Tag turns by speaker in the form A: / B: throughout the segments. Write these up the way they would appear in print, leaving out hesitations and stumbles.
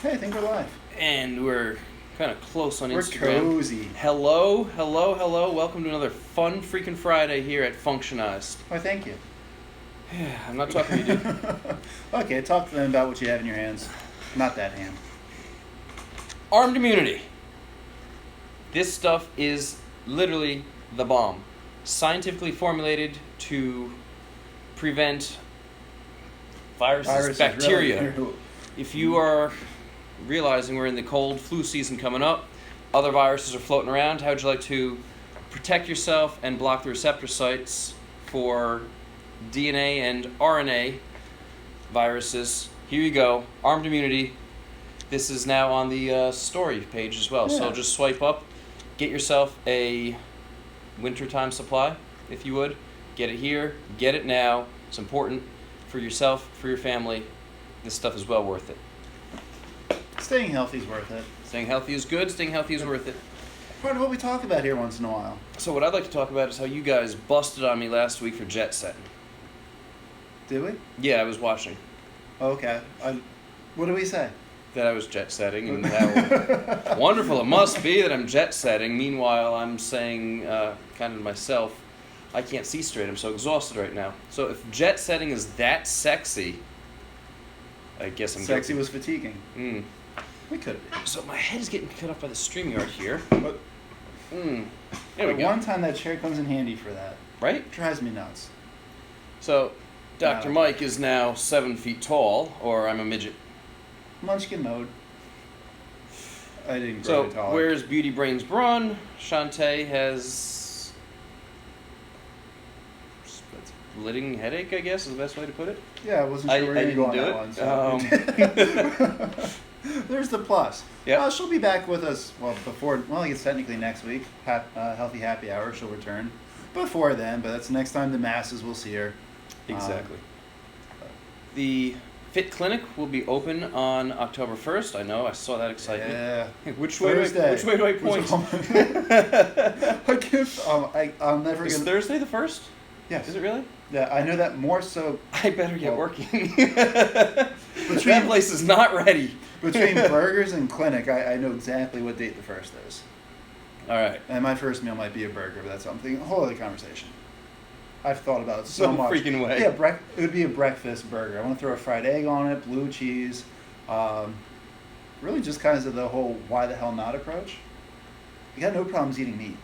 A: Hey, I think we're live.
B: And we're kind of close on
A: We're
B: Instagram.
A: cozy.
B: Hello. Welcome to another fun freaking Friday here at Functionised.
A: Why, thank you.
B: I'm not talking to you, dude.
A: Okay, talk to them about what you have in your hands. Not that hand.
B: Armed immunity. This stuff is literally the bomb. Scientifically formulated to prevent viruses, bacteria.
A: Really.
B: If you are realizing we're in the cold flu season coming up, other viruses are floating around, how would you like to protect yourself and block the receptor sites for DNA and RNA viruses? Here you go, armed immunity. This is now on the story page as well.
A: Yeah.
B: So just swipe up, get yourself a wintertime supply, if you would. Get it here, get it now. It's important for yourself, for your family. This stuff is well worth it.
A: Staying healthy is worth it.
B: Staying healthy is good, staying healthy is worth it.
A: Part of what we talk about here once in a while.
B: So what I'd like to talk about is how you guys busted on me last week for jet setting.
A: Did we?
B: Yeah, I was watching.
A: Okay. What do we say?
B: That I was jet setting and how wonderful it must be that I'm jet setting. Meanwhile, I'm saying kind of to myself, I can't see straight. I'm so exhausted right now. So if jet setting is that sexy, I guess I'm
A: Sexy
B: guilty.
A: was fatiguing. We could have been.
B: So my head is getting cut off by the StreamYard here.
A: But
B: There we go.
A: one time that chair comes in handy for that.
B: Right?
A: Drives me nuts.
B: So Dr. Mike is now 7 feet tall, or I'm a midget.
A: Munchkin mode. I didn't grow
B: So
A: any taller.
B: where's Beauty Brains Braun? Shantae has splitting headache, I guess is the best way to put it.
A: Yeah, I wasn't sure we were going to go on that one. So. There's the plus.
B: Yeah.
A: She'll be back with us, I guess technically next week. Healthy Happy Hour, she'll return. Before then, but that's the next time the masses will see her.
B: Exactly. The Fit Clinic will be open on October 1st. I know, I saw that excitement.
A: Yeah.
B: Which way do I point?
A: I can't, I'm never
B: Is
A: going to...
B: Thursday the 1st?
A: Yes.
B: Is it really?
A: Yeah, I know that more so...
B: I better get working.
A: Between-
B: That place is not ready.
A: Between burgers and clinic, I know exactly what date the first is.
B: All right.
A: And my first meal might be a burger, but that's something, a whole other conversation. I've thought about it so
B: No
A: much.
B: freaking way.
A: Yeah, it would be a breakfast burger. I want to throw a fried egg on it, blue cheese. Really just kind of the whole why the hell not approach. You got no problems eating meat.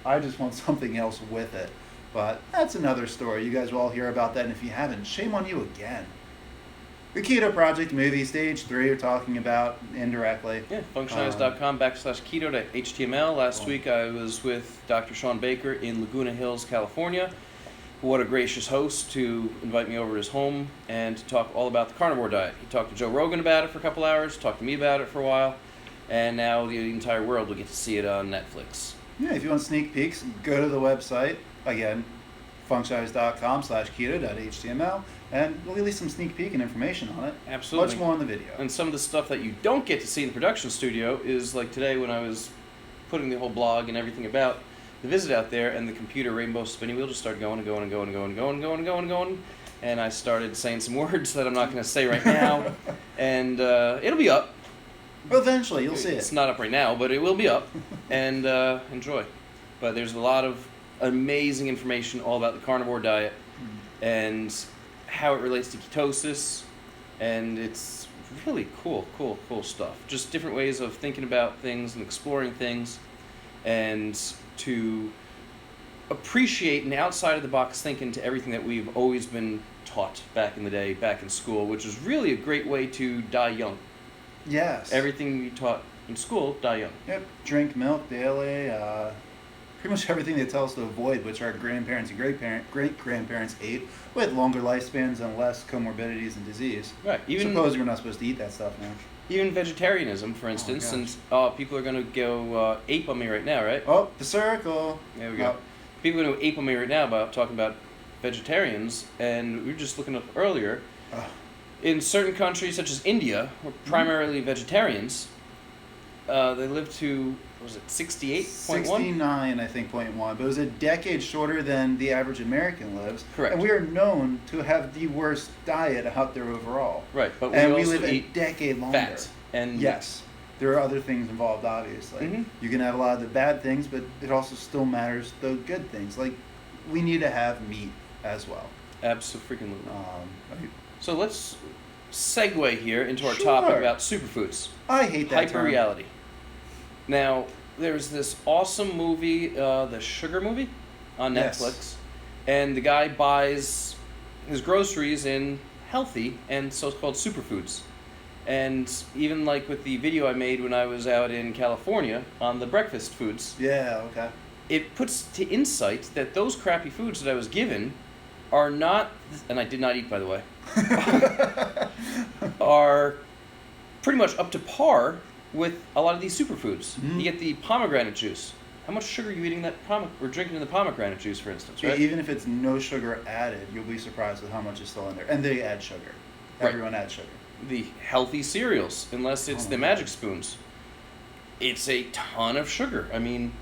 A: I just want something else with it. But that's another story. You guys will all hear about that, and if you haven't, shame on you again. The Keto Project movie, stage 3, we're talking about indirectly.
B: Yeah, functionized.com/keto.html. Last week I was with Dr. Sean Baker in Laguna Hills, California. What a gracious host to invite me over to his home and to talk all about the carnivore diet. He talked to Joe Rogan about it for a couple hours, talked to me about it for a while, and now the entire world will get to see it on Netflix.
A: Yeah, if you want sneak peeks, go to the website. Again, functionized.com/keto.html, and we'll release some sneak peek and information on it.
B: Absolutely.
A: Much more on the video.
B: And some of the stuff that you don't get to see in the production studio is like today when I was putting the whole blog and everything about the visit out there, and the computer rainbow spinning wheel just started going and going and going and going and going and going and going and going, and I started saying some words that I'm not going to say right now, and it'll be up.
A: Eventually, you'll see it.
B: It's not up right now, but it will be up, and enjoy. But there's a lot of amazing information all about the carnivore diet and how it relates to ketosis, and it's really cool stuff. Just different ways of thinking about things and exploring things, and to appreciate an outside-of-the-box thinking to everything that we've always been taught back in the day, back in school, which is really a great way to die young.
A: Yes.
B: Everything we taught in school, die young.
A: Yep. Drink milk daily. Pretty much everything they tell us to avoid, which our grandparents and great-grandparents ate, with longer lifespans and less comorbidities and disease.
B: Right.
A: Suppose we're not supposed to eat that stuff now.
B: Even vegetarianism, for instance, since people are going to go ape on me right now, right?
A: Oh, the circle.
B: There we go. People are going to ape on me right now about talking about vegetarians, and we were just looking up earlier. In certain countries, such as India, where primarily vegetarians, they live to, what was it, 68.1?
A: 69, I think, 0.1. But it was a decade shorter than the average American lives.
B: Correct.
A: And we are known to have the worst diet out there overall.
B: Right, but
A: we
B: also
A: live a
B: eat
A: decade longer.
B: fat. And
A: Yes, there are other things involved, obviously.
B: Mhm.
A: You can have a lot of the bad things, but it also still matters the good things. Like, we need to have meat as well.
B: Absolutely.
A: Like,
B: So let's segue here into our
A: Sure.
B: topic about superfoods.
A: I hate that term.
B: Hyper-reality. Now, there's this awesome movie, the Sugar movie, on
A: Yes.
B: Netflix, and the guy buys his groceries in healthy and so-called superfoods. And even like with the video I made when I was out in California on the breakfast foods,
A: Yeah, okay.
B: it puts to insight that those crappy foods that I was given are not, and I did not eat, by the way, are pretty much up to par with a lot of these superfoods.
A: Mhm.
B: You get the pomegranate juice. How much sugar are you eating or drinking in the pomegranate juice, for instance, right?
A: Even if it's no sugar added, you'll be surprised with how much is still in there. And they add sugar.
B: Right.
A: Everyone adds sugar.
B: The healthy cereals, unless it's
A: Oh
B: the
A: my
B: Magic Spoons. It's a ton of sugar. I mean,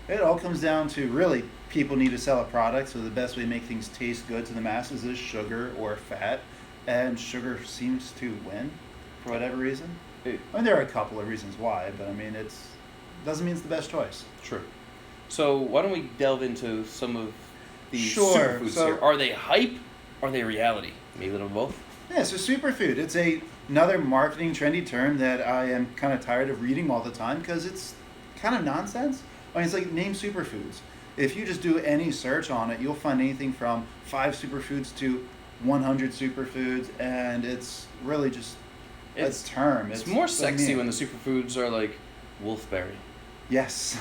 A: It all comes down to really people need to sell a product, so the best way to make things taste good to the masses is sugar or fat, and sugar seems to win for whatever reason. I mean, there are a couple of reasons why, but I mean, doesn't mean it's the best choice.
B: true. So why don't we delve into some of the
A: Sure,
B: superfoods
A: so-
B: here? Are they hype? Are they reality? Maybe a little of both.
A: Yeah, so superfood. It's another marketing trendy term that I am kind of tired of reading all the time because it's kind of nonsense. I mean, it's like name superfoods. If you just do any search on it, you'll find anything from 5 superfoods to 100 superfoods, and it's really just a term.
B: It's more
A: so
B: sexy
A: mean.
B: when the superfoods are like wolfberry,
A: Yes.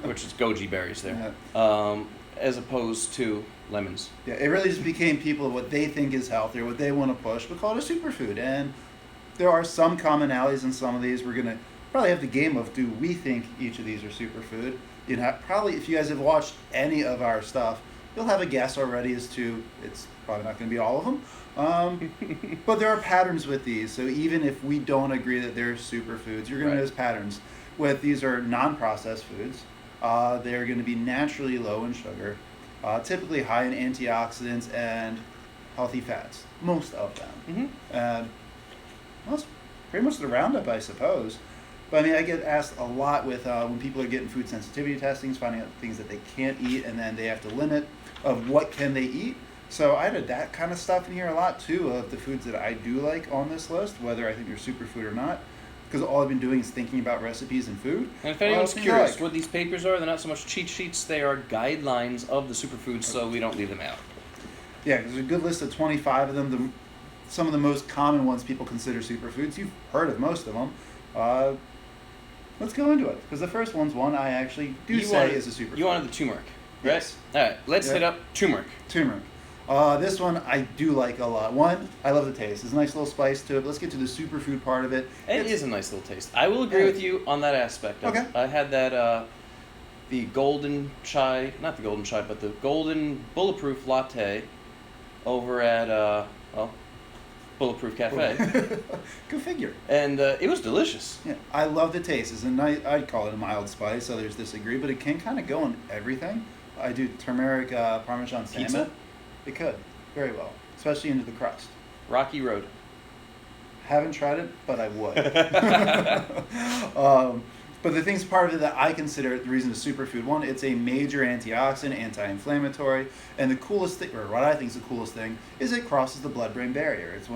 B: which is goji berries there,
A: Yeah.
B: as opposed to lemons.
A: Yeah, it really just became people what they think is healthy or what they want to push, but call it a superfood. And there are some commonalities in some of these. We're gonna probably have the game of do we think each of these are superfood? You know, probably if you guys have watched any of our stuff, you'll have a guess already as to it's probably not going to be all of them. But there are patterns with these, so even if we don't agree that they're superfoods, you're going
B: Right.
A: to notice patterns. With these are non-processed foods. They're going to be naturally low in sugar, typically high in antioxidants and healthy fats, most of them.
B: Mm-hmm.
A: And well, that's pretty much the roundup, I suppose. But I mean, I get asked a lot with when people are getting food sensitivity testings, finding out things that they can't eat, and then they have to limit of what can they eat. So I added that kind of stuff in here a lot too, of the foods that I do like on this list, whether I think they're superfood or not. Because all I've been doing is thinking about recipes and food.
B: And if anyone's
A: things I
B: curious
A: like.
B: what these papers are, they're not so much cheat sheets, they are guidelines of the superfoods, so we don't leave them out.
A: Yeah, there's a good list of 25 of them. Some of the most common ones people consider superfoods. You've heard of most of them. Let's go into it, because the first one's one I actually do say is a superfood.
B: You wanted the turmeric, right?
A: Yes.
B: All right, let's
A: Yep.
B: hit up turmeric.
A: Turmeric. This one I do like a lot. One, I love the taste. There's a nice little spice to it. Let's get to the superfood part of it.
B: It is a nice little taste. I will agree
A: Yeah.
B: with you on that aspect.
A: Okay.
B: I had that, the golden chai, not the golden chai, but the golden bulletproof latte over at, Bulletproof Cafe.
A: Go figure.
B: And it was delicious.
A: Yeah, I love the taste. It's a nice, I'd call it a mild spice. Others disagree, but it can kind of go in everything. I do turmeric Parmesan salmon.
B: Pizza?
A: It could very well, especially into the crust.
B: Rocky Road.
A: Haven't tried it, but I would. But the thing's part of it that I consider the reason it's superfood. One, it's a major antioxidant, anti-inflammatory, and the coolest thing, or what I think is the coolest thing, is it crosses the blood-brain barrier. It's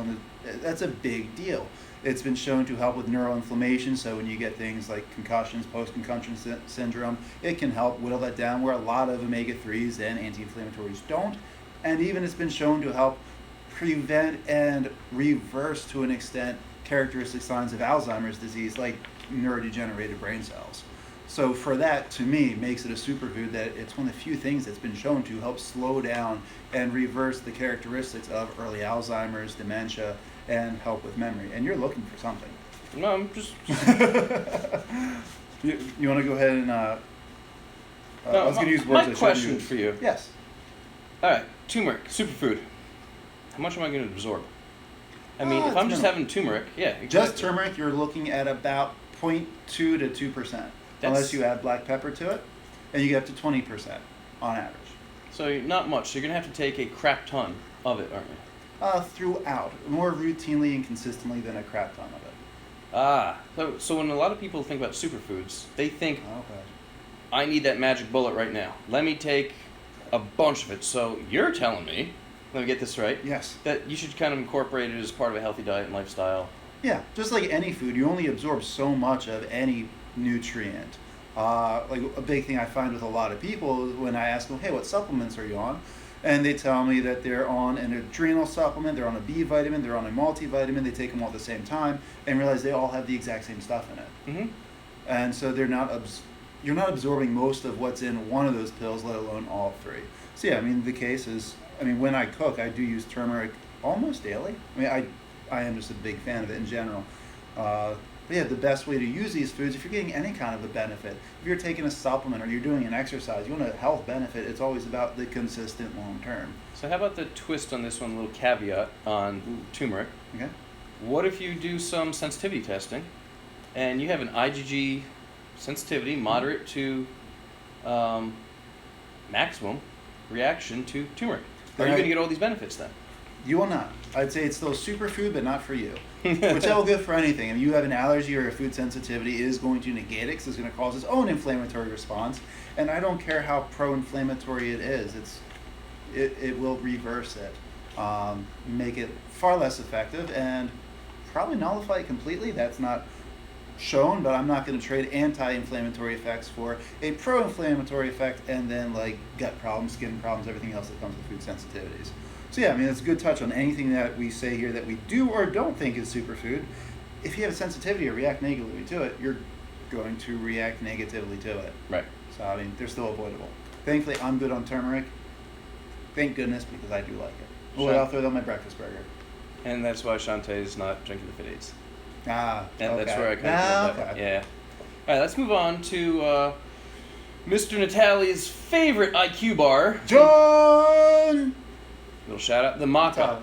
A: that's a big deal. It's been shown to help with neuroinflammation, so when you get things like concussions, post-concussion syndrome, it can help whittle that down, where a lot of omega-3s and anti-inflammatories don't. And even it's been shown to help prevent and reverse, to an extent, characteristic signs of Alzheimer's disease, like neurodegenerated brain cells. So for that, to me, makes it a superfood, that it's one of the few things that's been shown to help slow down and reverse the characteristics of early Alzheimer's, dementia, and help with memory. And you're looking for something.
B: No, I'm just.
A: You want to go ahead and I
B: No,
A: was going to use words I
B: my
A: shouldn't
B: question
A: use.
B: for you.
A: Yes.
B: All right, turmeric, superfood. How much am I going to absorb? I mean, if
A: it's
B: I'm just
A: minimal.
B: having turmeric, yeah, exactly.
A: Just turmeric, you're looking at about 0.2 to 2%, unless you add black pepper to it, and you get up to 20% on average.
B: So not much. So you're gonna have to take a crap ton of it, aren't you?
A: Throughout, more routinely and consistently than a crap ton of it.
B: So when a lot of people think about superfoods, they think,
A: Okay.
B: I need that magic bullet right now. Let me take a bunch of it. So you're telling me, let me get this right,
A: Yes.
B: that you should kind of incorporate it as part of a healthy diet and lifestyle.
A: Yeah, just like any food, you only absorb so much of any nutrient. Like a big thing I find with a lot of people is when I ask them, hey, what supplements are you on? And they tell me that they're on an adrenal supplement, they're on a B vitamin, they're on a multivitamin, they take them all at the same time, and realize they all have the exact same stuff in it.
B: Mm-hmm.
A: And so you're not absorbing most of what's in one of those pills, let alone all three. So yeah, I mean, the case is, when I cook, I do use turmeric almost daily. I am just a big fan of it in general. But yeah, the best way to use these foods, if you're getting any kind of a benefit, if you're taking a supplement or you're doing an exercise, you want a health benefit, it's always about the consistent long term.
B: So how about the twist on this one, a little caveat on turmeric?
A: Okay?
B: What if you do some sensitivity testing and you have an IgG sensitivity, moderate to maximum reaction to turmeric? Are you going to get all these benefits then?
A: You will not. I'd say it's still a superfood, but not for you. Which that will go for anything. If you have an allergy or a food sensitivity, it is going to negate it because it's going to cause its own inflammatory response. And I don't care how pro-inflammatory it is. It will reverse it, make it far less effective, and probably nullify it completely. That's not shown, but I'm not going to trade anti-inflammatory effects for a pro-inflammatory effect and then like gut problems, skin problems, everything else that comes with food sensitivities. So yeah, it's a good touch on anything that we say here that we do or don't think is superfood. If you have a sensitivity or react negatively to it, you're going to react negatively to it.
B: Right.
A: So they're still avoidable. Thankfully, I'm good on turmeric. Thank goodness, because I do like it. Well, I'll throw it on my breakfast burger.
B: And that's why Shantae is not drinking the Fit Aids.
A: Okay.
B: That's where I kind of feel that.
A: Okay.
B: Yeah. All right, let's move on to Mr. Natalie's favorite IQ bar.
A: John!
B: Little shout out, the maca.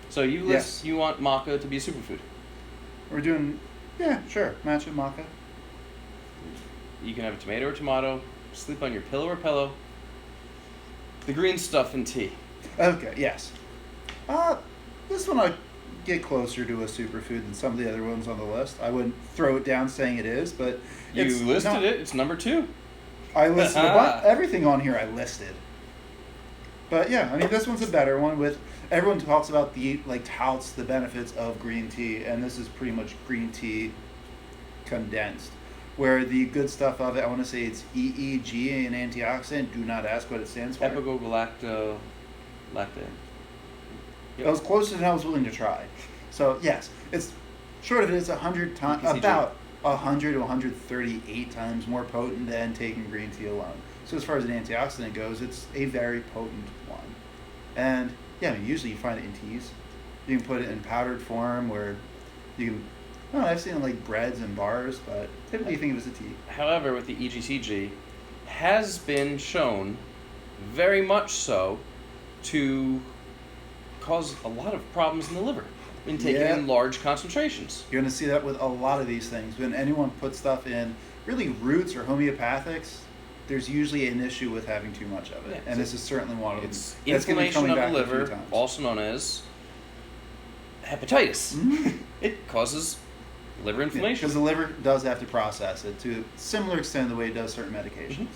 B: So you
A: Yes.
B: you want maca to be a superfood?
A: We're doing, yeah, sure, matcha maca.
B: You can have a tomato or tomato. Sleep on your pillow or pillow. The green stuff in tea.
A: Okay, yes. This one I get closer to a superfood than some of the other ones on the list. I wouldn't throw it down saying it is, but
B: You
A: it's
B: listed
A: not-
B: it. It's number 2.
A: I listed everything on here. I listed. But yeah, this one's a better one. With everyone talks about touts the benefits of green tea, and this is pretty much green tea condensed. Where the good stuff of it, I want to say it's EEG, an antioxidant. Do not ask what it stands for.
B: Epigalactolactate.
A: It was closer than I was willing to try. So yes, it's short of it. It's 100 times, about 100 to 138 times more potent than taking green tea alone. So as far as an antioxidant goes, it's a very potent one. And yeah, usually you find it in teas. You can put it in powdered form, where you can. I don't know, I've seen it like breads and bars, but typically you think of it as a tea.
B: However, with the EGCG, has been shown, very much so, to cause a lot of problems in the liver when taken in large concentrations.
A: You're going to see that with a lot of these things. When anyone puts stuff in really roots or homeopathics, there's usually an issue with having too much of it. And this is certainly one of them.
B: It's
A: That's gonna be
B: inflammation
A: coming
B: of
A: back
B: the
A: a few
B: liver,
A: times.
B: also known as hepatitis.
A: Mhm.
B: It causes liver inflammation.
A: Because the liver does have to process it to a similar extent the way it does certain medications.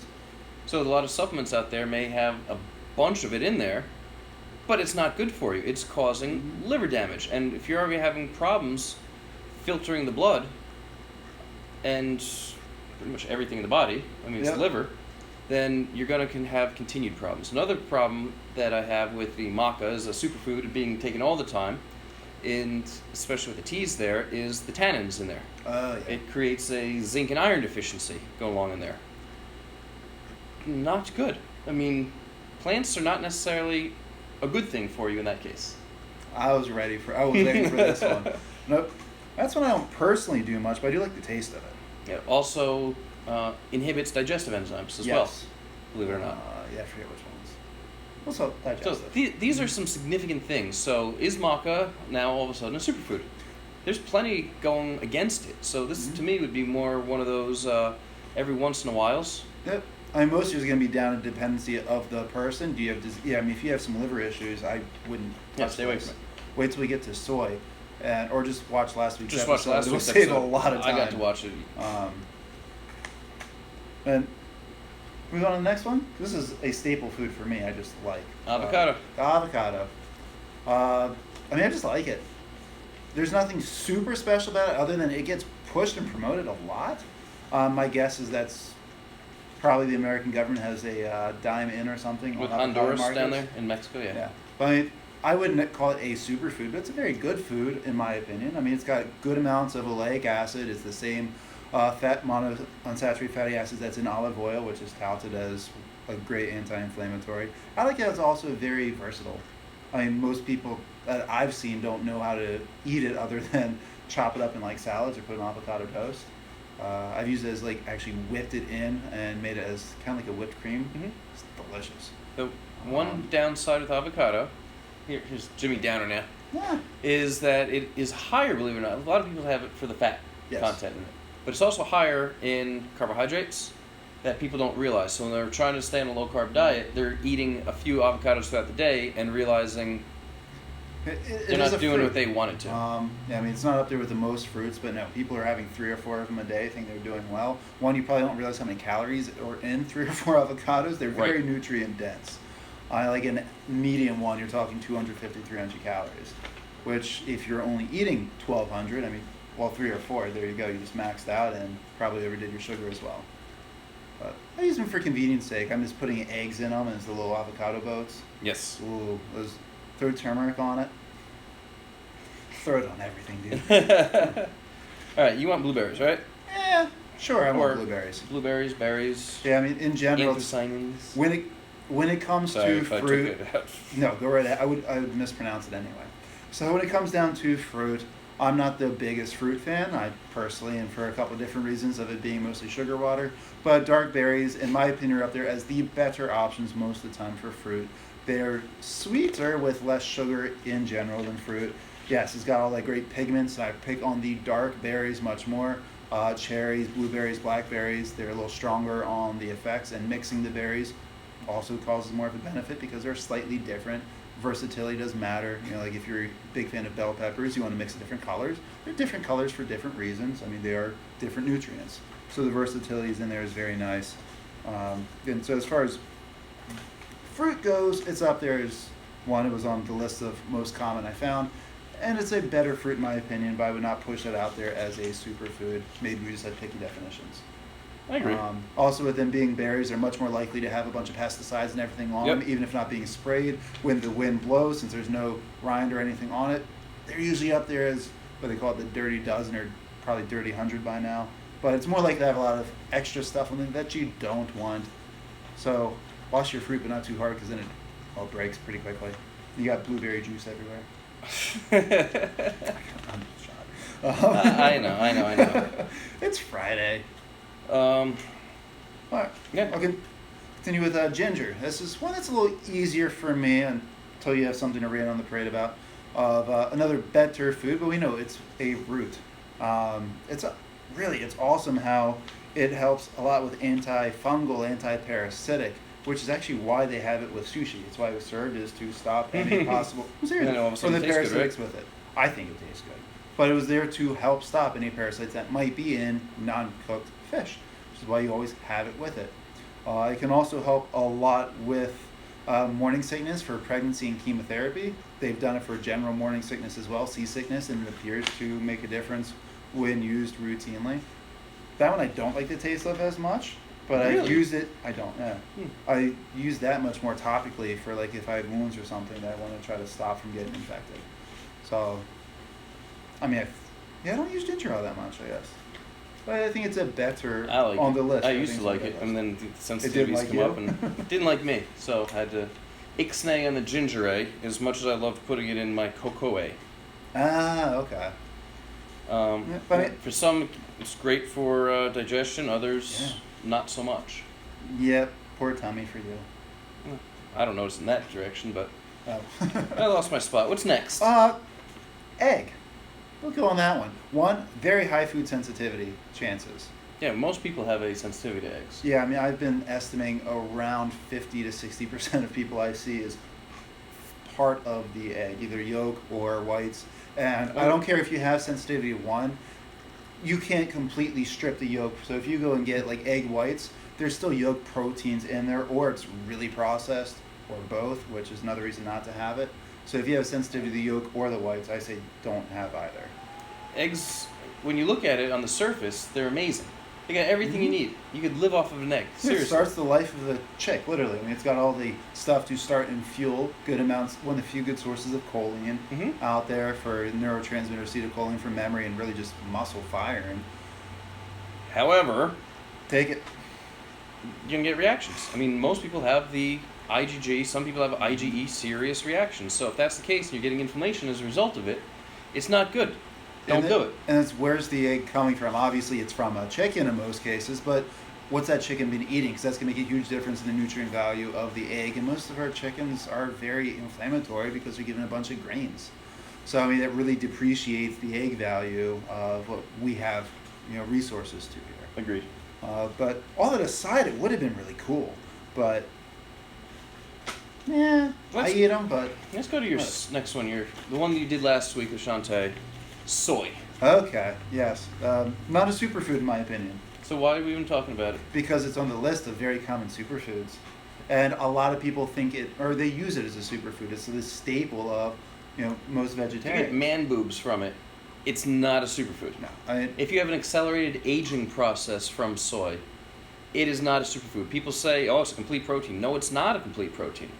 B: So a lot of supplements out there may have a bunch of it in there, but it's not good for you. It's causing liver damage. And if you're already having problems filtering the blood and pretty much everything in the body, it's the liver, then you're going to have continued problems. Another problem that I have with the maca as a superfood being taken all the time, and especially with the teas there, is the tannins in there. It creates a zinc and iron deficiency going along in there. Not good. Plants are not necessarily a good thing for you in that case.
A: I was waiting for this one. Nope. That's one I don't personally do much, but I do like the taste of it.
B: Yeah. Also inhibits digestive enzymes as well, believe it or not.
A: I forget which ones. Also digestive.
B: So these are some significant things. So is maca now all of a sudden a superfood? There's plenty going against it. So this to me would be more one of those every once in a whiles.
A: Yep. Most years going to be down to dependency of the person. Do you have? If you have some liver issues, I wouldn't.
B: Stay away from it.
A: Wait till we get to soy. and or just watch last week's
B: Just
A: episode.
B: watch last
A: It'll
B: week's
A: save
B: episode.
A: a lot of time.
B: I got to watch it.
A: And move on to the next one. This is a staple food for me. I just like
B: Avocado.
A: avocado. I mean, I just like it. There's nothing super special about it other than it gets pushed and promoted a lot. My guess is that's probably the American government has a dime in or something.
B: With
A: on avocado
B: Honduras
A: markets.
B: down there in Mexico, yeah.
A: Yeah. But I mean, I wouldn't call it a superfood, but it's a very good food in my opinion. I mean, it's got good amounts of oleic acid. It's the same fat monounsaturated fatty acids that's in olive oil, which is touted as a great anti-inflammatory. I like that it's also very versatile. I mean, most people that I've seen don't know how to eat it other than chop it up in like salads or put it on avocado toast. I've used it as like actually whipped it in and made it as kind of like a whipped cream.
B: Mm-hmm.
A: It's delicious.
B: The one downside with avocado, here's Jimmy Downer now,
A: Yeah.
B: is that it is higher, believe it or not. A lot of people have it for the fat
A: Yes.
B: content in it. But it's also higher in carbohydrates that people don't realize. So when they're trying to stay on a low-carb diet, they're eating a few avocados throughout the day and realizing they're not doing what they wanted to.
A: Yeah, I mean, it's not up there with the most fruits, but no, people are having 3 or 4 of them a day, think they're doing well. One, you probably don't realize how many calories are in 3 or 4 avocados. They're very
B: Right.
A: nutrient dense. Like a medium one, you're talking 250, 300 calories, which if you're only eating 1,200, I mean, well, 3 or 4, there you go. You just maxed out and probably overdid your sugar as well. But I use them for convenience sake. I'm just putting eggs in them as the little avocado boats.
B: Yes.
A: Ooh, throw turmeric on it. Throw it on everything, dude.
B: All right, you want blueberries, right?
A: Yeah, sure. I
B: Or
A: want blueberries.
B: Blueberries, berries,
A: Yeah, I mean, in general, it's-
B: anthocyanins.
A: when it comes
B: Sorry
A: to
B: if I
A: fruit,
B: took it out.
A: no, go right ahead. I would mispronounce it anyway. So when it comes down to fruit, I'm not the biggest fruit fan. I personally, and for a couple of different reasons of it being mostly sugar water, but dark berries, in my opinion, are up there as the better options most of the time for fruit. They're sweeter with less sugar in general than fruit. Yes, it's got all that great pigments. I pick on the dark berries much more. Cherries, blueberries, blackberries, they're a little stronger on the effects, and mixing the berries also causes more of a benefit because they're slightly different. Versatility does matter. You know, like if you're a big fan of bell peppers, you want to mix the different colors. They're different colors for different reasons. I mean, they are different nutrients. So the versatility is in there is very nice. And so as far as fruit goes, it's up there as one. It was on the list of most common I found. And it's a better fruit in my opinion, but I would not push it out there as a superfood. Maybe we just had picky definitions.
B: I agree.
A: Also, with them being berries, they're much more likely to have a bunch of pesticides and everything on them, even if not being sprayed. When the wind blows, since there's no rind or anything on it, they're usually up there as what they call it, the dirty dozen, or probably dirty 100 by now. But it's more likely to have a lot of extra stuff on them that you don't want. So wash your fruit, but not too hard, because then it all breaks pretty quickly. You got blueberry juice everywhere. I'm shot.
B: I know.
A: It's Friday.
B: Um,
A: All right.
B: Yeah.
A: Okay. Continue with ginger. This is one that's a little easier for me until you have something to rant on the parade about. Of another better food, but we know it's a root. It's awesome how it helps a lot with antifungal, anti-parasitic, which is actually why they have it with sushi. It's why it was served, is to stop any possible
B: And all of a
A: from
B: sudden
A: the
B: it tastes good,
A: parasites with it. I think it tastes good, but it was there to help stop any parasites that might be in non-cooked fish, which is why you always have it with it. It can also help a lot with morning sickness for pregnancy and chemotherapy. They've done it for general morning sickness as well, seasickness, and it appears to make a difference when used routinely. That one I don't like the taste of as much, but
B: Really?
A: I use it. I don't. Yeah, I use that much more topically for like if I have wounds or something that I want to try to stop from getting infected. So, I mean, I don't use ginger all that much, I guess. But I think it's a better
B: I like
A: on
B: it.
A: the list.
B: I
A: for
B: used
A: things
B: to like
A: get
B: it,
A: less.
B: and then the
A: didn't
B: sensitivities
A: like
B: come
A: you?
B: up and didn't like me, so I had to ixnay on the ginger ale as much as I loved putting it in my cocoa.
A: Okay. Yeah, but it-
B: For some, it's great for digestion. Others, not so much.
A: Yep. Poor tummy for you.
B: I don't notice in that direction, but
A: Oh.
B: I lost my spot. What's next?
A: Egg. We'll go on that one. One, very high food sensitivity chances.
B: Yeah, most people have a sensitivity to eggs.
A: Yeah, I mean, I've been estimating around 50 to 60% of people I see is part of the egg, either yolk or whites. And I don't care if you have sensitivity to one, you can't completely strip the yolk. So if you go and get like egg whites, there's still yolk proteins in there, or it's really processed, or both, which is another reason not to have it. So if you have sensitivity to the yolk or the whites, I say don't have either.
B: Eggs, when you look at it on the surface, they're amazing. They got everything you need. You could live off of an egg. Seriously.
A: It starts the life of the chick, literally. I mean, it's got all the stuff to start and fuel good amounts, one of the few good sources of choline out there for neurotransmitter acetylcholine for memory and really just muscle firing.
B: However,
A: take it.
B: You can get reactions. I mean, most people have the IgG, some people have IgE serious reactions. So if that's the case and you're getting inflammation as a result of it, it's not good. Don't do it.
A: And it's where's the egg coming from? Obviously, it's from a chicken in most cases, but what's that chicken been eating? Because that's going to make a huge difference in the nutrient value of the egg. And most of our chickens are very inflammatory because they're given a bunch of grains. So, I mean, it really depreciates the egg value of what we have, resources to here.
B: Agreed.
A: But all that aside, it would have been really cool. But, I eat them, but...
B: Let's go to your next one here. The one that you did last week with Shantae. Soy.
A: Okay, yes. Not a superfood in my opinion.
B: So why are we even talking about it?
A: Because it's on the list of very common superfoods. And a lot of people think they use it as a superfood. It's the staple of, most vegetarians.
B: You get man boobs from it. It's not a superfood.
A: No.
B: If you have an accelerated aging process from soy, it is not a superfood. People say, oh, it's a complete protein. No, it's not a complete protein.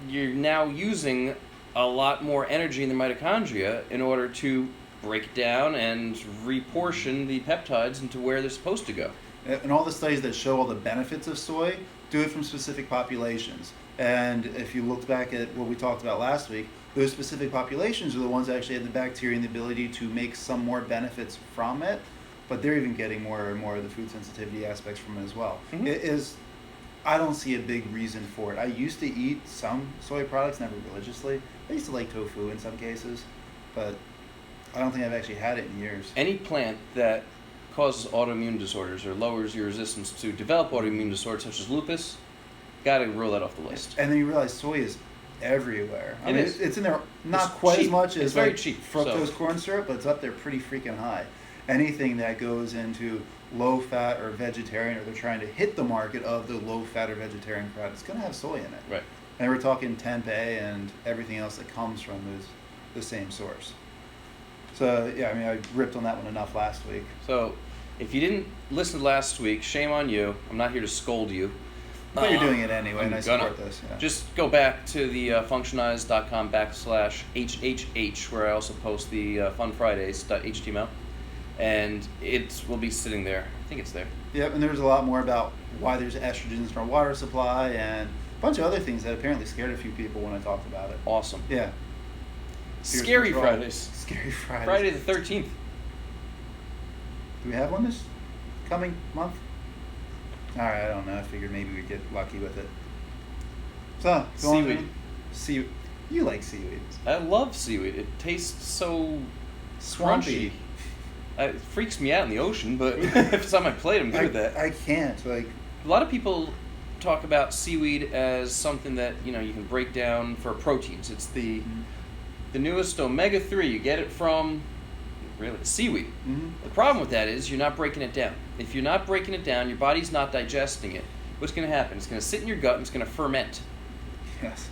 B: You're now using a lot more energy in the mitochondria in order to break it down and reportion the peptides into where they're supposed to go.
A: And all the studies that show all the benefits of soy do it from specific populations. And if you look back at what we talked about last week, those specific populations are the ones that actually have the bacteria and the ability to make some more benefits from it, but they're even getting more and more of the food sensitivity aspects from it as well. I don't see a big reason for it. I used to eat some soy products, never religiously. I used to like tofu in some cases, but I don't think I've actually had it in years.
B: Any plant that causes autoimmune disorders or lowers your resistance to develop autoimmune disorders such as lupus, got to rule that off the list.
A: And then you realize soy is everywhere. I
B: mean,
A: it's in there not
B: it's
A: quite
B: cheap.
A: as much as
B: it's very cheap.
A: fructose corn syrup, but it's up there pretty freaking high. Anything that goes into low fat or vegetarian, or they're trying to hit the market of the low fat or vegetarian crowd, it's going to have soy in it.
B: Right.
A: And we're talking tempeh and everything else that comes from the same source. So, yeah, I mean, I ripped on that one enough last week.
B: So, if you didn't listen to last week, shame on you. I'm not here to scold you.
A: But you're doing it anyway, and I support this. Yeah.
B: Just go back to the functionized.com/HHH, where I also post the Fun Fridays.html, and it will be sitting there. I think it's there.
A: Yep, and there's a lot more about why there's estrogens in our water supply and a bunch of other things that apparently scared a few people when I talked about it.
B: Awesome.
A: Yeah.
B: Scary Fridays.
A: Scary Fridays.
B: Friday the 13th.
A: Do we have one this coming month? Alright, I don't know. I figured maybe we'd get lucky with it. So,
B: seaweed.
A: You like seaweed.
B: I love seaweed. It tastes so
A: swampy.
B: Crunchy. It freaks me out in the ocean, but if it's on my plate, I'm good with that.
A: I can't. A
B: lot of people talk about seaweed as something that you can break down for proteins. It's the newest omega-3. You get it from seaweed. The problem with that is you're not breaking it down. If you're not breaking it down, your body's not digesting it. What's going to happen? It's going to sit in your gut and it's going to ferment.
A: Yes.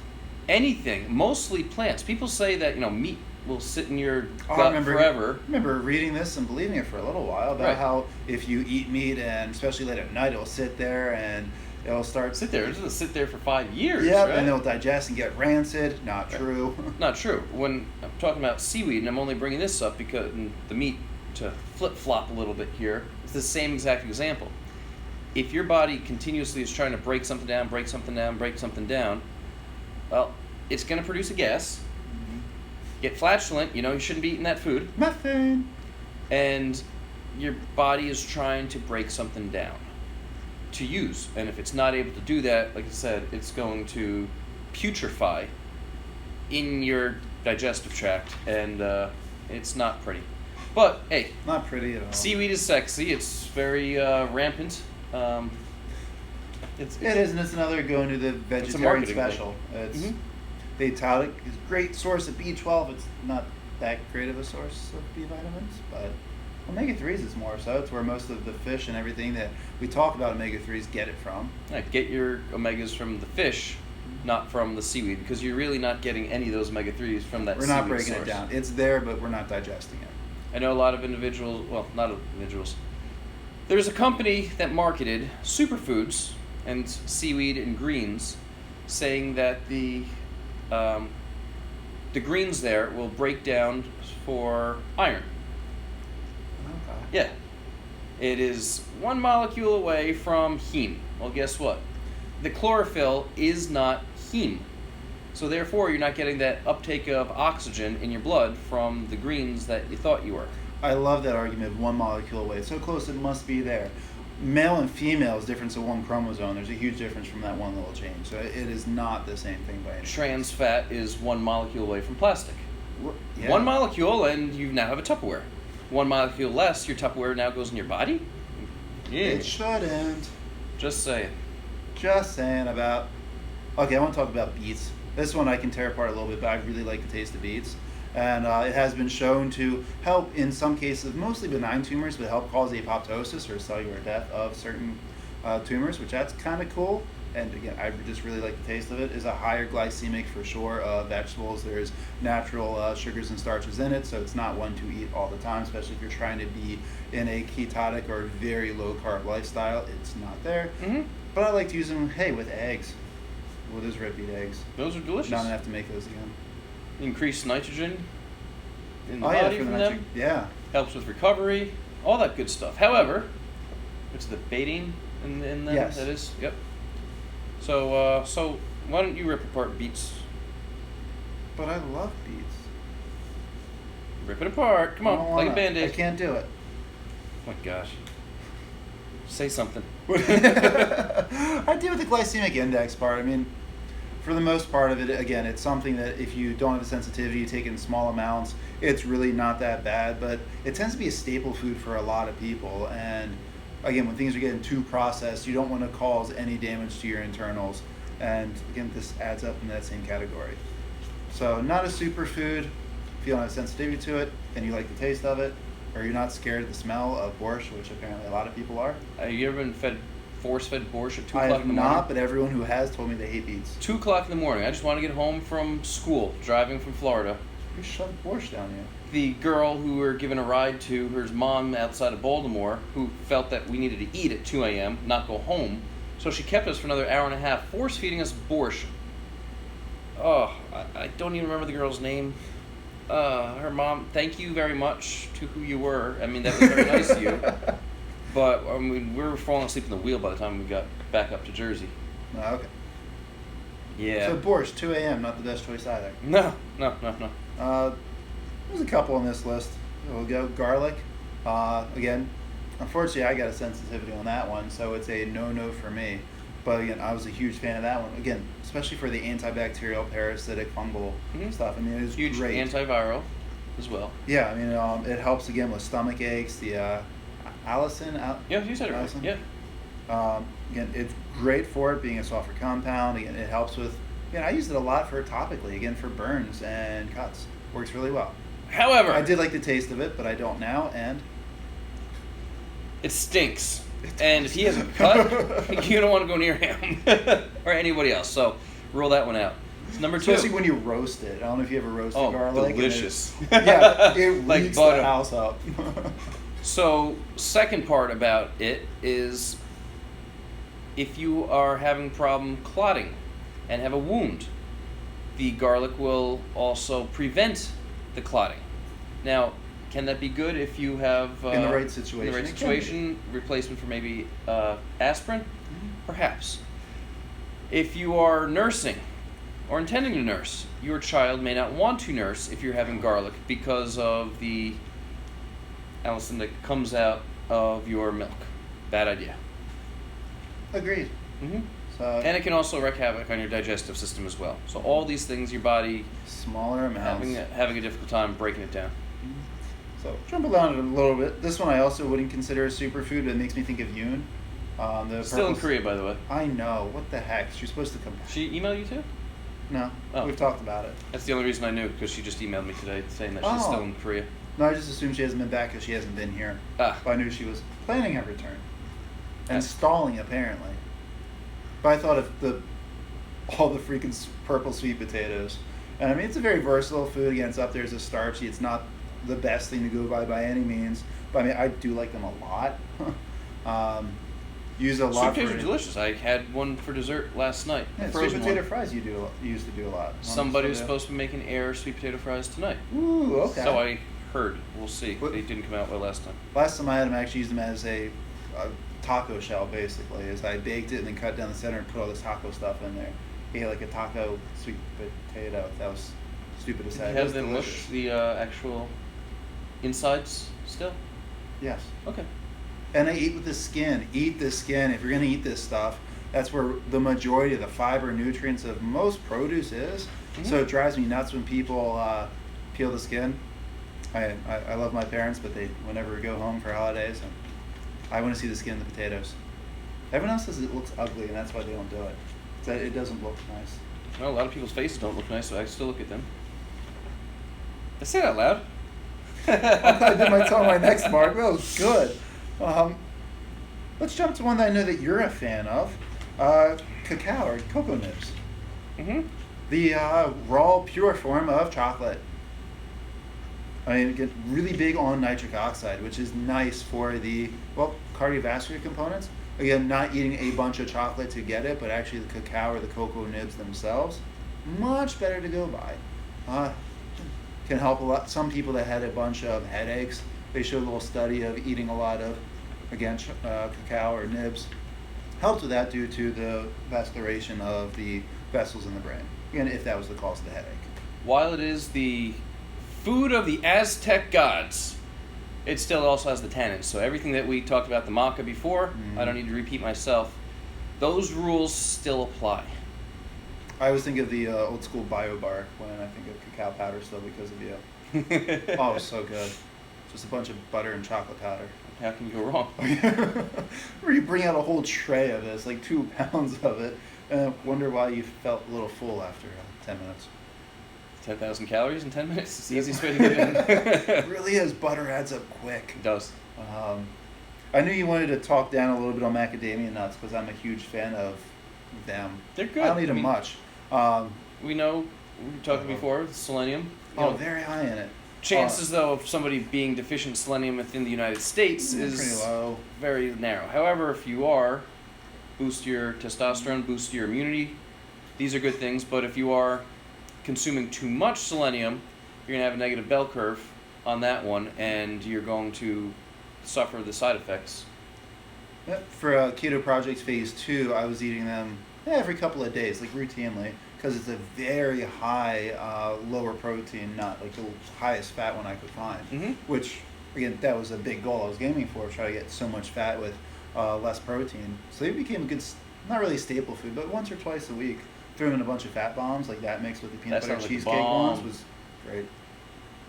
B: Anything, mostly plants. People say that meat will sit in your gut forever.
A: I remember reading this and believing it for a little while about how if you eat meat and especially late at night, it'll sit there and it'll sit there.
B: It'll sit there for 5 years.
A: Yeah,
B: right?
A: And it'll digest and get rancid. Not true.
B: Not true. When I'm talking about seaweed, and I'm only bringing this up because the meat to flip-flop a little bit here, it's the same exact example. If your body continuously is trying to break something down, well, it's going to produce a gas. Get flatulent, you shouldn't be eating that food.
A: Methane.
B: And your body is trying to break something down to use. And if it's not able to do that, like I said, it's going to putrefy in your digestive tract, and it's not pretty. But, hey.
A: Not pretty at all.
B: Seaweed is sexy. It's very rampant.
A: It is, and it's another going to the vegetarian special. They tout it as a great source of B12. It's not that great of a source of B vitamins, but omega-3s is more so. It's where most of the fish and everything that we talk about omega-3s get it from.
B: Right, get your omegas from the fish, not from the seaweed, because you're really not getting any of those omega-3s from that
A: We're
B: seaweed
A: not breaking
B: source.
A: it down. It's there, but we're not digesting it.
B: I know a lot of individuals, well, not individuals. There's a company that marketed superfoods and seaweed and greens, saying that the greens there will break down for iron.
A: Okay.
B: Yeah. It is one molecule away from heme. Well, guess what? The chlorophyll is not heme. So therefore, you're not getting that uptake of oxygen in your blood from the greens that you thought you were.
A: I love that argument of one molecule away. It's so close, it must be there. Male and female is difference of one chromosome. There's a huge difference from that one little change. So it is not the same thing by any means.
B: Trans fat is one molecule away from plastic.
A: Yeah.
B: One molecule, and you now have a Tupperware. One molecule less, your Tupperware now goes in your body? Yeah.
A: It shouldn't.
B: Just saying.
A: Just saying about... Okay, I want to talk about beets. This one I can tear apart a little bit, but I really like the taste of beets. And it has been shown to help, in some cases, mostly benign tumors, but help cause apoptosis or cellular death of certain tumors, which that's kind of cool. And again, I just really like the taste of it. It's a higher glycemic for sure of vegetables. There's natural sugars and starches in it, so it's not one to eat all the time, especially if you're trying to be in a ketotic or very low carb lifestyle. It's not there.
B: Mm-hmm.
A: But I like to use them, hey, with eggs. With those red beet eggs.
B: Those are delicious.
A: Now I'm gonna have to make those again.
B: Increased nitrogen in the
A: Oh
B: body
A: yeah, for
B: from
A: the
B: them.
A: nitric. Yeah.
B: Helps with recovery, all that good stuff. However, it's the betaine in them.
A: Yes.
B: That is. Yep. So why don't you rip apart beets?
A: But I love beets.
B: Rip it apart. Come
A: I don't
B: on, like a
A: wanna.
B: Band-Aid.
A: I can't do it.
B: Oh my gosh. Say something.
A: I deal with the glycemic index part. I mean, for the most part of it, again, it's something that if you don't have a sensitivity, you take it in small amounts, it's really not that bad. But it tends to be a staple food for a lot of people. And again, when things are getting too processed, you don't want to cause any damage to your internals. And again, this adds up in that same category. So not a superfood if you don't have sensitivity to it and you like the taste of it, or you're not scared of the smell of borscht, which apparently a lot of people are.
B: Have you ever been force-fed borscht at 2
A: I
B: o'clock
A: have
B: in the morning?
A: not, but everyone who has told me they hate beets.
B: 2 o'clock in the morning. I just want to get home from school, driving from Florida.
A: You shoved borscht down you.
B: The girl who we were giving a ride to, her mom outside of Baltimore, who felt that we needed to eat at 2 a.m., not go home, so she kept us for another hour and a half, force-feeding us borscht. Oh, I don't even remember the girl's name. Her mom, thank you very much to who you were. I mean, that was very nice of you. But, I mean, we were falling asleep in the wheel by the time we got back up to Jersey.
A: Oh, okay.
B: Yeah.
A: So borscht, 2 a.m., not the best choice either.
B: No.
A: There's a couple on this list. We'll go garlic. Again, unfortunately, I got a sensitivity on that one, so it's a no-no for me. But again, I was a huge fan of that one. Again, especially for the antibacterial, parasitic, fungal stuff. I mean, it is
B: Huge
A: great.
B: antiviral as well.
A: Yeah, I mean, it helps again with stomach aches. The allicin.
B: Yeah, you said it right.
A: allicin?
B: Yeah.
A: Again, it's great for it being a softer compound. Again, it helps with. Again, I used it a lot for topically. Again, for burns and cuts, works really well.
B: However,
A: I did like the taste of it, but I don't now. And
B: it stinks. And if he has a cut, you don't want to go near him or anybody else. So rule that one out. It's number 2.
A: especially when you roast it. I don't know if you ever roasted garlic. and
B: delicious.
A: Yeah, it
B: Like
A: reeks
B: butter.
A: the house up.
B: So, second part about it is if you are having problem clotting and have a wound, the garlic will also prevent the clotting. Now, can that be good if you have
A: In the right situation.
B: In the right
A: It can
B: situation, replacement for maybe aspirin? Perhaps. If you are nursing or intending to nurse, your child may not want to nurse if you're having garlic because of the allicin that comes out of your milk. Bad idea.
A: Agreed.
B: Mm-hmm.
A: So
B: And it can also wreak havoc on your digestive system as well. So all these things, your body
A: smaller amounts.
B: having a difficult time breaking it down.
A: So jumping down it a little bit. This one I also wouldn't consider a superfood, but it makes me think of Yoon.
B: Still in Korea, by the way.
A: I know. What the heck? She's supposed to come.
B: She emailed you too?
A: No,
B: Oh.
A: we've talked about it.
B: That's the only reason I knew, because she just emailed me today saying that she's
A: Oh.
B: still in Korea.
A: No, I just assumed she hasn't been back because she hasn't been here.
B: Ah.
A: But I knew she was planning a return. And
B: Yes.
A: stalling, apparently. But I thought of all the freaking purple sweet potatoes. And I mean, it's a very versatile food. Again, it's up there as a starchy. It's not the best thing to go by any means. But I mean, I do like them a lot. Use a lot
B: Sweet
A: for
B: potatoes are delicious. I had one for dessert last night.
A: Yeah, sweet
B: Frozen
A: potato
B: one.
A: fries you used to do a lot.
B: Somebody was supposed to be making air sweet potato fries tonight.
A: Ooh, okay.
B: So I heard. We'll see.
A: What-
B: They didn't come out well last time.
A: Last time I had them, I actually used them as a taco shell, basically. As I baked it and then cut down the center and put all this taco stuff in there. Ate like a taco sweet potato. That was stupid to
B: Did
A: say.
B: you
A: It
B: have
A: was
B: them
A: delicious.
B: mush the actual insides still?
A: Yes.
B: Okay.
A: And I eat with the skin. Eat the skin. If you're going to eat this stuff, that's where the majority of the fiber and nutrients of most produce is. So it drives me nuts when people peel the skin. I love my parents, but they whenever we go home for holidays, and I want to see the skin of the potatoes. Everyone else says it looks ugly, and that's why they don't do it. That it doesn't look nice.
B: Well, a lot of people's faces don't look nice, so I still look at them. I say that out loud.
A: I did my tell my next mark. That was good. Let's jump to one that I know that you're a fan of, cacao or cocoa nibs.
B: Mm-hmm.
A: The raw, pure form of chocolate. I mean, get really big on nitric oxide, which is nice for the cardiovascular components. Again, not eating a bunch of chocolate to get it, but actually the cacao or the cocoa nibs themselves, much better to go by. Can help a lot. Some people that had a bunch of headaches, they showed a little study of eating a lot of, again, cacao or nibs. Helped with that due to the vascularization of the vessels in the brain. Again, if that was the cause of the headache.
B: While it is the food of the Aztec gods, it still also has the tannins. So everything that we talked about the maca before, I don't need to repeat myself. Those rules still apply.
A: I always think of the old school bio bar when I think of cacao powder still because of you. Oh, it was so good. Just a bunch of butter and chocolate powder.
B: How can you go wrong?
A: Where you bring out a whole tray of this, like 2 pounds of it, and wonder why you felt a little full after 10 minutes.
B: 10,000 calories in 10 minutes? It's the easiest way to get in.
A: It really is. Butter adds up quick.
B: It does.
A: I knew you wanted to talk down a little bit on macadamia nuts because I'm a huge fan of them.
B: They're good.
A: I don't eat them much.
B: We know, we were talking before, selenium.
A: Very high in it.
B: Chances, though, of somebody being deficient in selenium within the United States is
A: pretty low.
B: very narrow. However, if you are, boost your testosterone, boost your immunity. These are good things, but if you are consuming too much selenium, you're going to have a negative bell curve on that one, and you're going to suffer the side effects.
A: Yep. For Keto Project Phase 2, I was eating them every couple of days, like routinely, because it's a very high, lower protein nut, like the highest fat one I could find.
B: Mm-hmm.
A: Which, again, that was a big goal I was aiming for, try to get so much fat with less protein. So they became a good, not really staple food, but once or twice a week, threw in a bunch of fat bombs, like that mixed with the peanut
B: That
A: butter
B: sounds like a
A: cheesecake
B: bomb.
A: ones was great.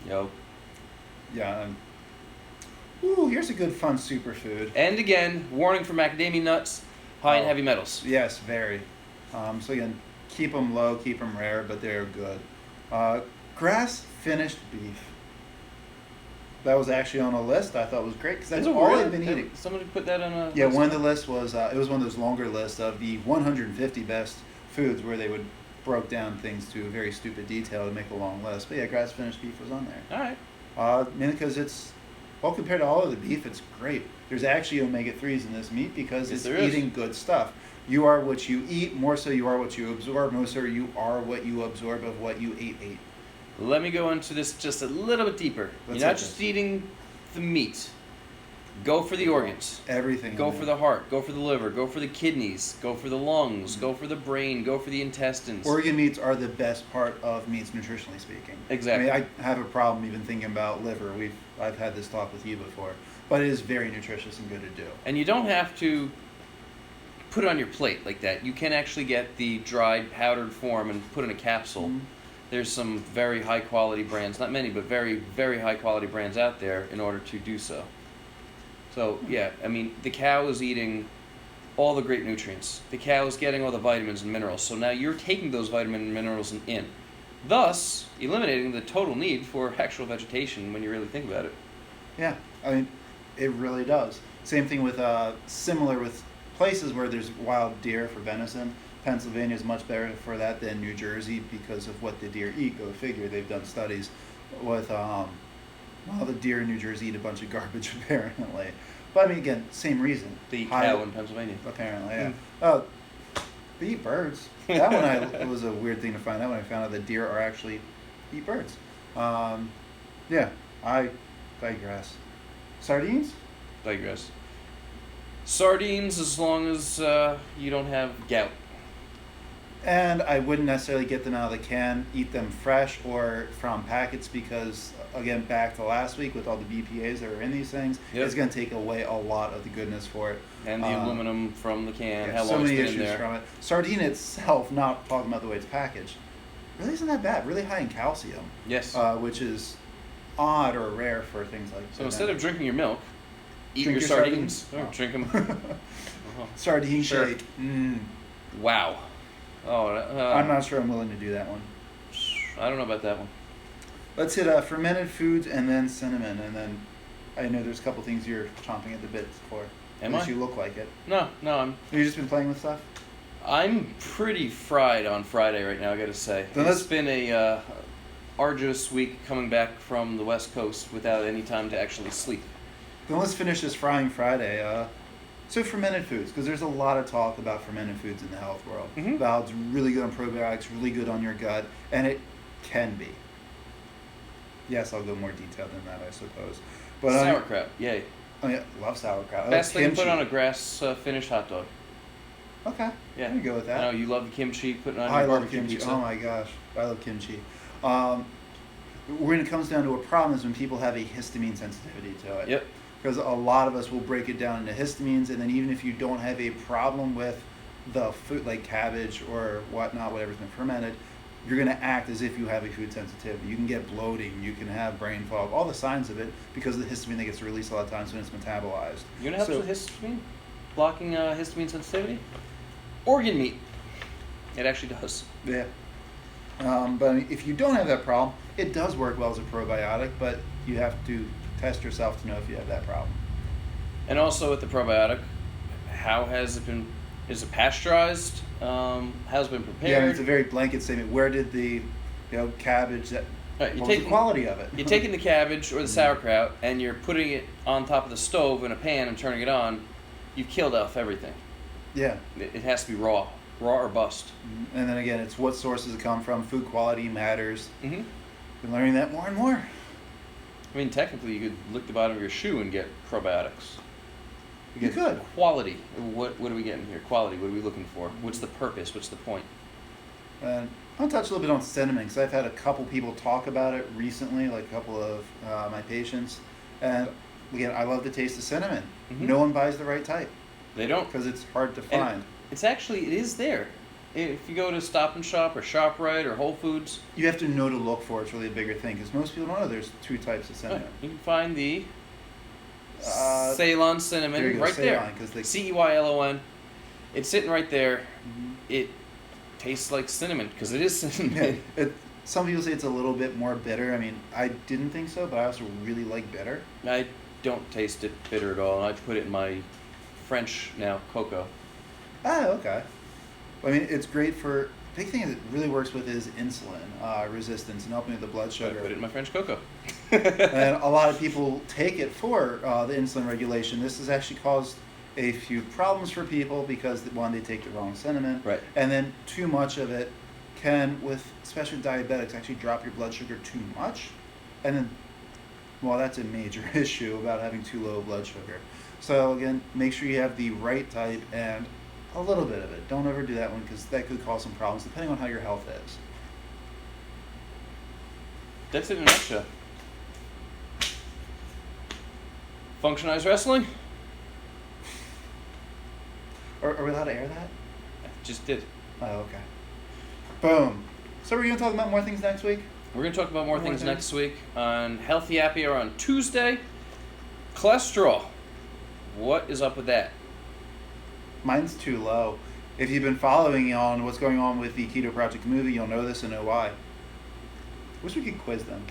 B: Yo.
A: Yeah. Ooh, here's a good fun superfood.
B: And again, warning for macadamia nuts, high in heavy metals.
A: Yes, very. So again, keep them low, keep them rare, but they're good. Grass-finished beef. That was actually on a list I thought was great because that's
B: Is it
A: all
B: really?
A: I've been eating.
B: Somebody put that on a
A: Yeah,
B: list?
A: one of the lists was, it was one of those longer lists of the 150 best foods where they would broke down things to a very stupid detail to make a long list. But yeah, grass-finished beef was on there.
B: All right.
A: Mainly because it's, well, compared to all of the beef, it's great. There's actually omega-3s in this meat because
B: Yes,
A: it's eating good stuff. You are what you eat, more so you are what you absorb, more so you are what you absorb of what you ate.
B: Let me go into this just a little bit deeper.
A: Let's
B: You're not
A: hit
B: just
A: this.
B: eating the meat. Go for the organs.
A: Everything.
B: Go
A: in
B: for
A: there.
B: the heart. Go for the liver. Go for the kidneys. Go for the lungs. Go for the brain. Go for the intestines.
A: Organ meats are the best part of meats, nutritionally speaking.
B: Exactly.
A: I mean, I have a problem even thinking about liver. I've had this talk with you before, but it is very nutritious and good to do.
B: And you don't have to put it on your plate like that. You can actually get the dried, powdered form and put in a capsule.
A: Mhm.
B: There's some very high quality brands, not many, but very, very high quality brands out there in order to do so. So, yeah, I mean, the cow is eating all the great nutrients. The cow is getting all the vitamins and minerals. So now you're taking those vitamins and minerals in, thus eliminating the total need for actual vegetation when you really think about it.
A: Yeah, I mean, it really does. Same thing with similar with places where there's wild deer for venison. Pennsylvania is much better for that than New Jersey because of what the deer eat. Go figure. They've done studies with well, the deer in New Jersey eat a bunch of garbage apparently. But I mean, again, same reason.
B: The cow in Pennsylvania.
A: Apparently, yeah. Oh, they eat birds. That one it was a weird thing to find out when I found out that deer are actually eat birds. Yeah, I digress. Sardines?
B: Digress. Sardines, as long as you don't have gout.
A: And I wouldn't necessarily get them out of the can, eat them fresh or from packets because, again, back to last week with all the BPAs that are in these things, it's going to take away a lot of the goodness for it.
B: And the aluminum from the can, how
A: so
B: long it's
A: many
B: been in
A: issues
B: there.
A: from it. Sardine itself, not talking about the way it's packaged, really isn't that bad. Really high in calcium.
B: Yes.
A: Which is odd or rare for things like that.
B: So instead of drinking your milk, eat
A: Drink
B: your
A: your
B: sardines.
A: sardines?
B: Or drink them.
A: Sardine
B: Sure.
A: shake.
B: Wow. Oh,
A: I'm not sure I'm willing to do that one.
B: I don't know about that one.
A: Let's hit fermented foods and then cinnamon, and then I know there's a couple things you're chomping at the bits for.
B: Am
A: At least
B: I?
A: you look like it.
B: No,
A: Have you just been playing with stuff?
B: I'm pretty fried on Friday right now, I gotta say.
A: Then
B: It's been a arduous week coming back from the West Coast without any time to actually sleep.
A: Then let's finish this Frying Friday. So fermented foods, because there's a lot of talk about fermented foods in the health world.
B: Mhm.
A: About it's really good on probiotics, really good on your gut, and it can be. Yes, I'll go more detailed than that, I suppose. But
B: Sauerkraut, yay.
A: I love sauerkraut.
B: Best
A: I love
B: thing to put
A: kimchi.
B: on a grass-finished hot dog.
A: Okay,
B: Yeah.
A: I can go with that.
B: I know you love the kimchi, putting on
A: I
B: your
A: love
B: barbecue
A: kimchi.
B: pizza.
A: Oh my gosh, I love kimchi. When it comes down to a problem is when people have a histamine sensitivity to it.
B: Yep.
A: Because a lot of us will break it down into histamines, and then even if you don't have a problem with the food, like cabbage or whatnot, whatever's been fermented, you're going to act as if you have a food sensitivity. You can get bloating, you can have brain fog, all the signs of it because of the histamine that gets released a lot of times when it's metabolized.
B: You know what helps with histamine? Blocking histamine sensitivity? Organ meat. It actually does.
A: Yeah. But I mean, if you don't have that problem, it does work well as a probiotic, but you have to test yourself to know if you have that problem.
B: And also with the probiotic, how has it been? Is it pasteurized? How's it been prepared?
A: Yeah, I mean, it's a very blanket statement. Where did the cabbage,
B: Right,
A: what was the quality of it?
B: You're taking the cabbage or the sauerkraut and you're putting it on top of the stove in a pan and turning it on. You've killed off everything.
A: Yeah.
B: It has to be raw or bust.
A: And then again, it's what sources it come from. Food quality matters.
B: Mm-hmm.
A: We're learning that more and more.
B: I mean, technically, you could lick the bottom of your shoe and get probiotics.
A: You could.
B: Quality. What are we getting here? Quality. What are we looking for? What's the purpose? What's the point?
A: And I'll touch a little bit on cinnamon because I've had a couple people talk about it recently, like a couple of my patients. And again, I love the taste of cinnamon.
B: Mhm.
A: No one buys the right type
B: They don't.
A: because it's hard to find.
B: It is there. If you go to Stop and Shop or ShopRite or Whole Foods,
A: You have to know to look for it. It's really a bigger thing because most people don't know there's two types of cinnamon.
B: you can find the
A: There
B: Ceylon
A: you
B: cinnamon
A: go,
B: right
A: Ceylon,
B: there.
A: 'cause they-
B: Ceylon. It's sitting right there.
A: Mhm.
B: It tastes like cinnamon because it is cinnamon.
A: Yeah, some people say it's a little bit more bitter. I mean, I didn't think so, but I also really like bitter.
B: I don't taste it bitter at all, and I put it in my French now cocoa.
A: Ah, okay. I mean, it's great for. Big thing it really works with is insulin resistance and helping with the blood
B: I
A: sugar.
B: put it in my French cocoa.
A: And a lot of people take it for the insulin regulation. This has actually caused a few problems for people because one, they take the wrong cinnamon,
B: Right.
A: and then too much of it can, with especially diabetics, actually drop your blood sugar too much, and then, well, that's a major issue about having too low blood sugar. So again, make sure you have the right type and a little bit of it. Don't overdo that one because that could cause some problems depending on how your health is.
B: That's it in a nutshell. Functionized wrestling?
A: Are we allowed to air that?
B: I just did.
A: Oh, okay. Boom. So we're going to talk about more things next week?
B: We're going to talk about more
A: More
B: things
A: things.
B: next week on Healthy Happy Hour on Tuesday. Cholesterol. What is up with that?
A: Mine's too low. If you've been following on what's going on with the Keto Project movie, you'll know this and know why. Wish we could quiz them.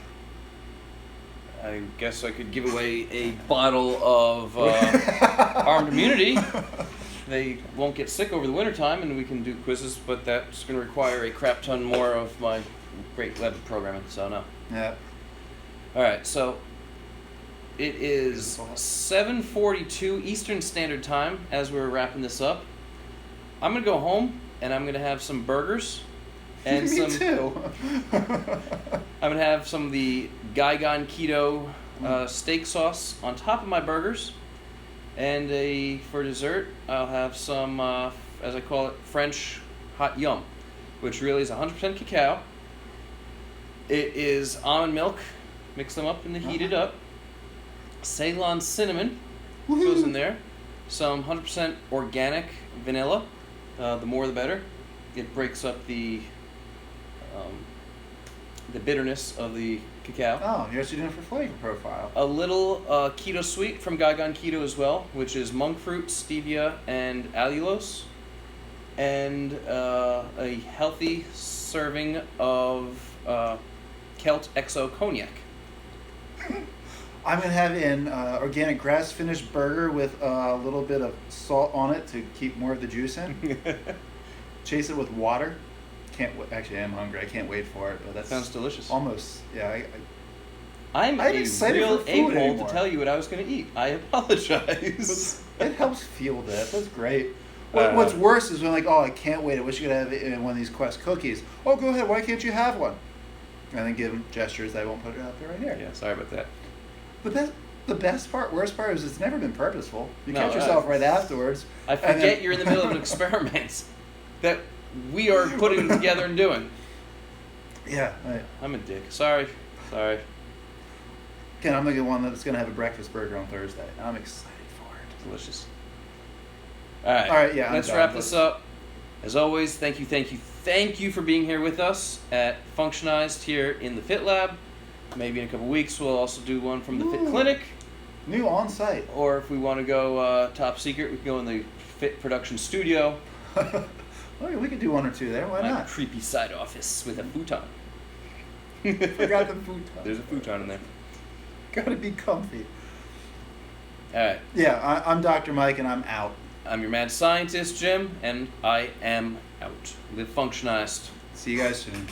B: I guess I could give away a bottle of armed immunity. They won't get sick over the wintertime, and we can do quizzes, but that's going to require a crap ton more of my great web programming, so no.
A: Yeah.
B: All right, so it is 7:42 Eastern Standard Time as we're wrapping this up. I'm going to go home, and I'm going to have some burgers. And
A: Me too.
B: I'm going to have some of the Guigon Keto steak sauce on top of my burgers. And for dessert, I'll have some, as I call it, French hot yum, which really is 100% cacao. It is almond milk, mix them up and then heat it up. Ceylon cinnamon goes in there. Some 100% organic vanilla, the more the better. It breaks up the bitterness of the cacao.
A: Oh, you're actually doing it for flavor profile.
B: A little keto sweet from Guigon Keto as well, which is monk fruit, stevia, and allulose. And a healthy serving of Celt XO cognac.
A: I'm going to have an organic grass-finished burger with a little bit of salt on it to keep more of the juice in. Chase it with water. Actually, I am hungry. I can't wait for it. But that
B: sounds delicious.
A: Almost, yeah.
B: I'm a
A: excited
B: real
A: for food
B: a-hole
A: anymore.
B: to tell you what I was going to eat. I apologize.
A: It helps fuel that. That's great. What's worse is when I can't wait. I wish you could have it in one of these Quest cookies. Oh, go ahead. Why can't you have one? And then give them gestures. I won't put it out there right here.
B: Yeah, sorry about that.
A: The worst part is it's never been purposeful. You
B: No,
A: catch yourself right afterwards.
B: I forget you're in the middle of an experiment that we are putting together and doing.
A: Yeah.
B: I'm a dick. Sorry.
A: Again, I'm the one that's going to have a breakfast burger on Thursday. I'm excited for it.
B: Delicious. All right.
A: Yeah.
B: Let's wrap this up. As always, thank you for being here with us at Functionised here in the Fit Lab. Maybe in a couple weeks we'll also do one from the Fit Clinic.
A: New on-site.
B: Or if we want to go top secret, we can go in the Fit Production Studio.
A: We could do one or two there. Why
B: My
A: not?
B: creepy side office with a futon.
A: Forgot the futon.
B: There's a futon in there.
A: Gotta be comfy.
B: All right.
A: Yeah, I'm Dr. Mike, and I'm out.
B: I'm your mad scientist, Jim, and I am out. Live Functionized.
A: See you guys soon.